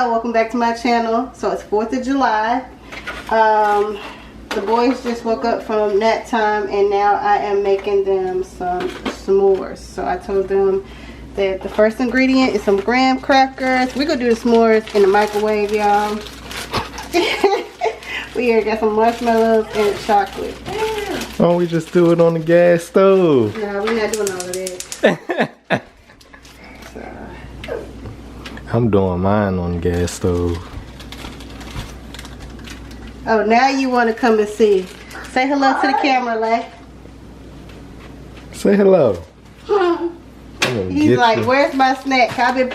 y'all, welcome back to my channel. So it's 4th of July. The boys just woke up from nap time and now I am making them some s'mores. So I told them that the first ingredient is some graham crackers. We're gonna do the s'mores in the microwave, y'all. We here got some marshmallows and chocolate. Oh, we just do it on the gas stove. No, we're not doing all of that. I'm doing mine on the gas stove. Oh, now you want to come and see. Say hello to the camera, Lay. Say hello. He's like, where's my snack? I've been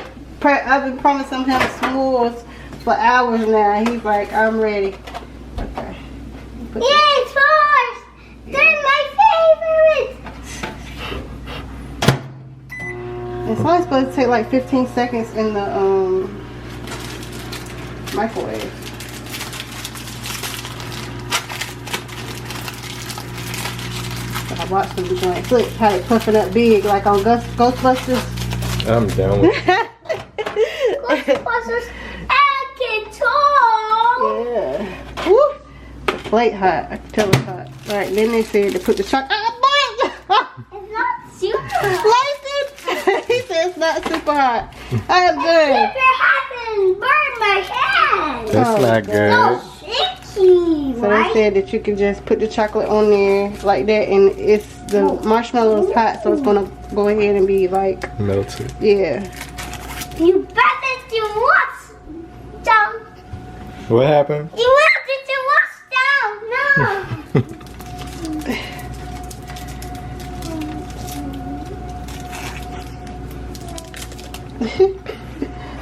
promising him s'mores for hours now. He's like, I'm ready. Okay. Yay, s'mores! They're my favorites! It's only supposed to take like 15 seconds in the microwave. I watched them doing clip, how they puffing up big like on Ghostbusters. I'm down with it. Ghostbusters and control! Yeah. Woo! The plate hot. I can tell it's hot. Alright, then they said to put the chocolate. It's not super hot. He said it's not super hot. I am good. Super hot and burn my hand! That's not good. So shaky, So right? they said that you can just put the chocolate on there like that, and it's the marshmallow is hot, so it's gonna go ahead and be like Melted. yeah. You better do what's down. What happened? You wanted to wash down. No.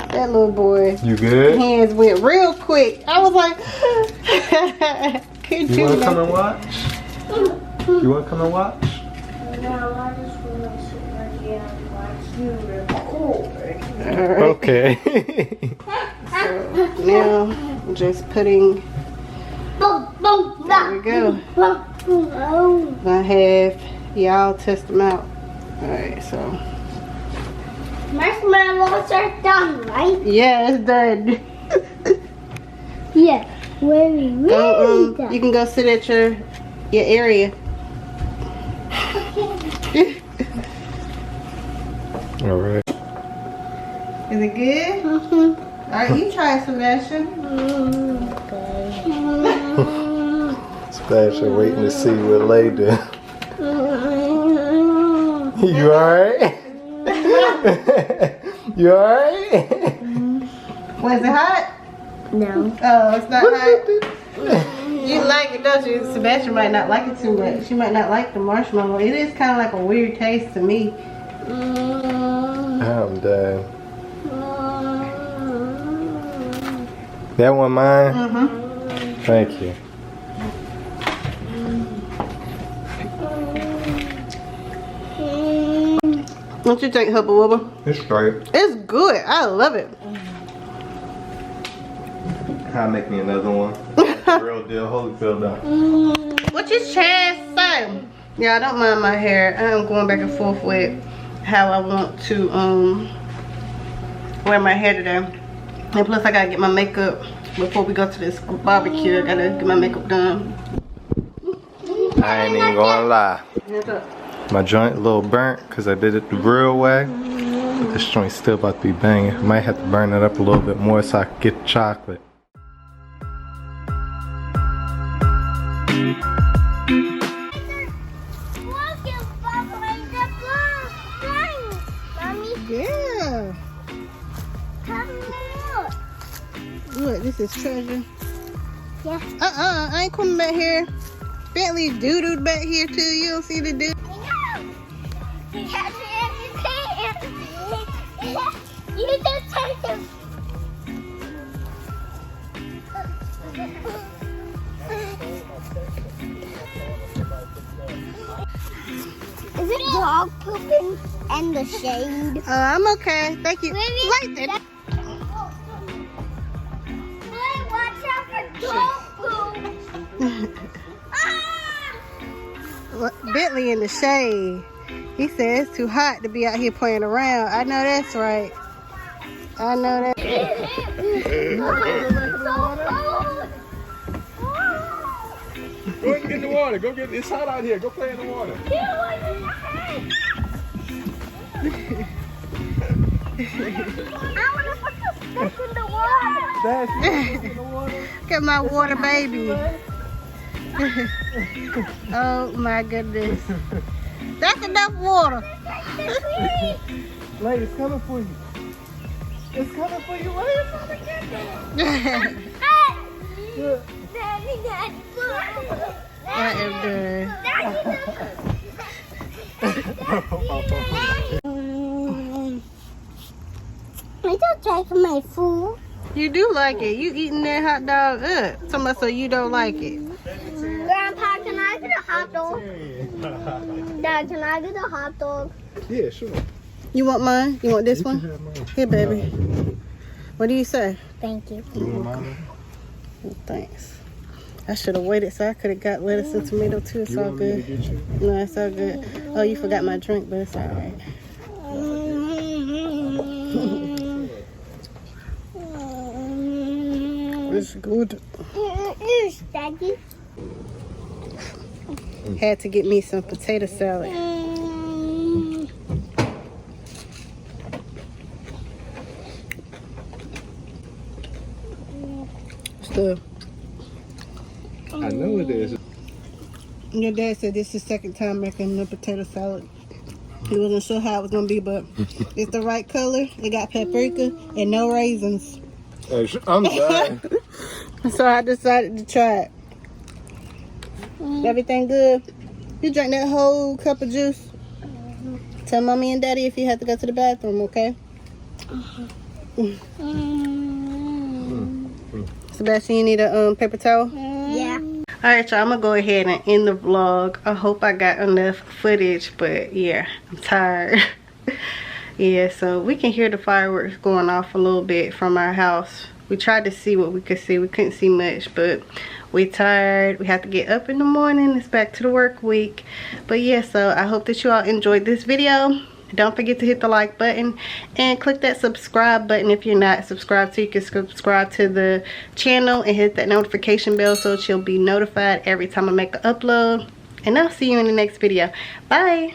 That little boy. You good? Hands went real quick. I was like, could You wanna come and watch? You wanna come and watch? No, I just want to sit right here and watch you record. Alright. Okay. So now I'm just putting. Boom, boom, There we go. boom, boom, boom. I have y'all test them out. Alright, so Marshmallows are done, right? yeah, it's done. Yeah, very, really Go, done. you can go sit at your area. All right. Is it good? Alright, you try it, Sebastian. Sebastian waiting to see what Lay do. You alright? You alright? Was it hot? No. Oh, it's not hot. You like it, don't you? Sebastian might not like it too much. She might not like the marshmallow. It is kind of like a weird taste to me. I'm done. That one mine? Mm-hmm. Thank you. What you think, Hubba Wubba? It's straight. It's good. I love it. I'll make me another one. Real deal Holyfield though. What you Chad say? Yeah, I don't mind my hair. I'm going back and forth with how I want to wear my hair today. And plus I gotta get my makeup before we go to this barbecue. I gotta get my makeup done. I ain't even gonna lie. Hands up. My joint a little burnt because I did it the real way. This joint's still about to be banging. I might have to burn it up a little bit more so I can get the chocolate. Yeah. Look, this is treasure. Yeah. I ain't coming back here. Bentley doo-dooed back here too. You don't see the dude. You just turned him. Is it dog pooping and the shade? I'm okay. Thank you. Like that. Hey, watch out for dog poop. Bentley in the shade. He said it's too hot to be out here playing around. I know that's right. I know that. Go ahead and get in the water. Go get it's hot out here. Go play in the water. Look at my water baby. Oh my goodness. That's enough water. Lady, it's coming for you. It's coming for you. Where you trying to get that? I am done. I don't like my food. You do like it. You eating that hot dog up. So you don't like it. Grandpa, can I get a hot dog? Dad, can I get a hot dog? Yeah, sure. You want mine? You want this one? Here, baby. What do you say? Thank you. Thanks. I should have waited so I could have got lettuce and tomato too. It's all good. No, it's all good. Oh, you forgot my drink, but it's all right. It's good. Yes, Daddy. Had to get me some potato salad. It's good. I know it is. Your dad said this is the second time making the potato salad. He wasn't sure how it was gonna be, but it's the right color. It got paprika and no raisins. I'm sorry. So I decided to try it. Everything good? You drank that whole cup of juice? Tell mommy and daddy if you have to go to the bathroom, okay? Sebastian, you need a paper towel? Yeah. Alright, y'all, I'm gonna go ahead and end the vlog. I hope I got enough footage, but yeah, I'm tired. Yeah, so we can hear the fireworks going off a little bit from our house. We tried to see what we could see. We couldn't see much, but we tired. We have to get up in the morning. It's back to the work week. But yeah, so I hope that you all enjoyed this video. Don't forget to hit the like button and click that subscribe button if you're not subscribed, so you can subscribe to the channel and hit that notification bell so that you'll be notified every time I make an upload. And I'll see you in the next video. Bye.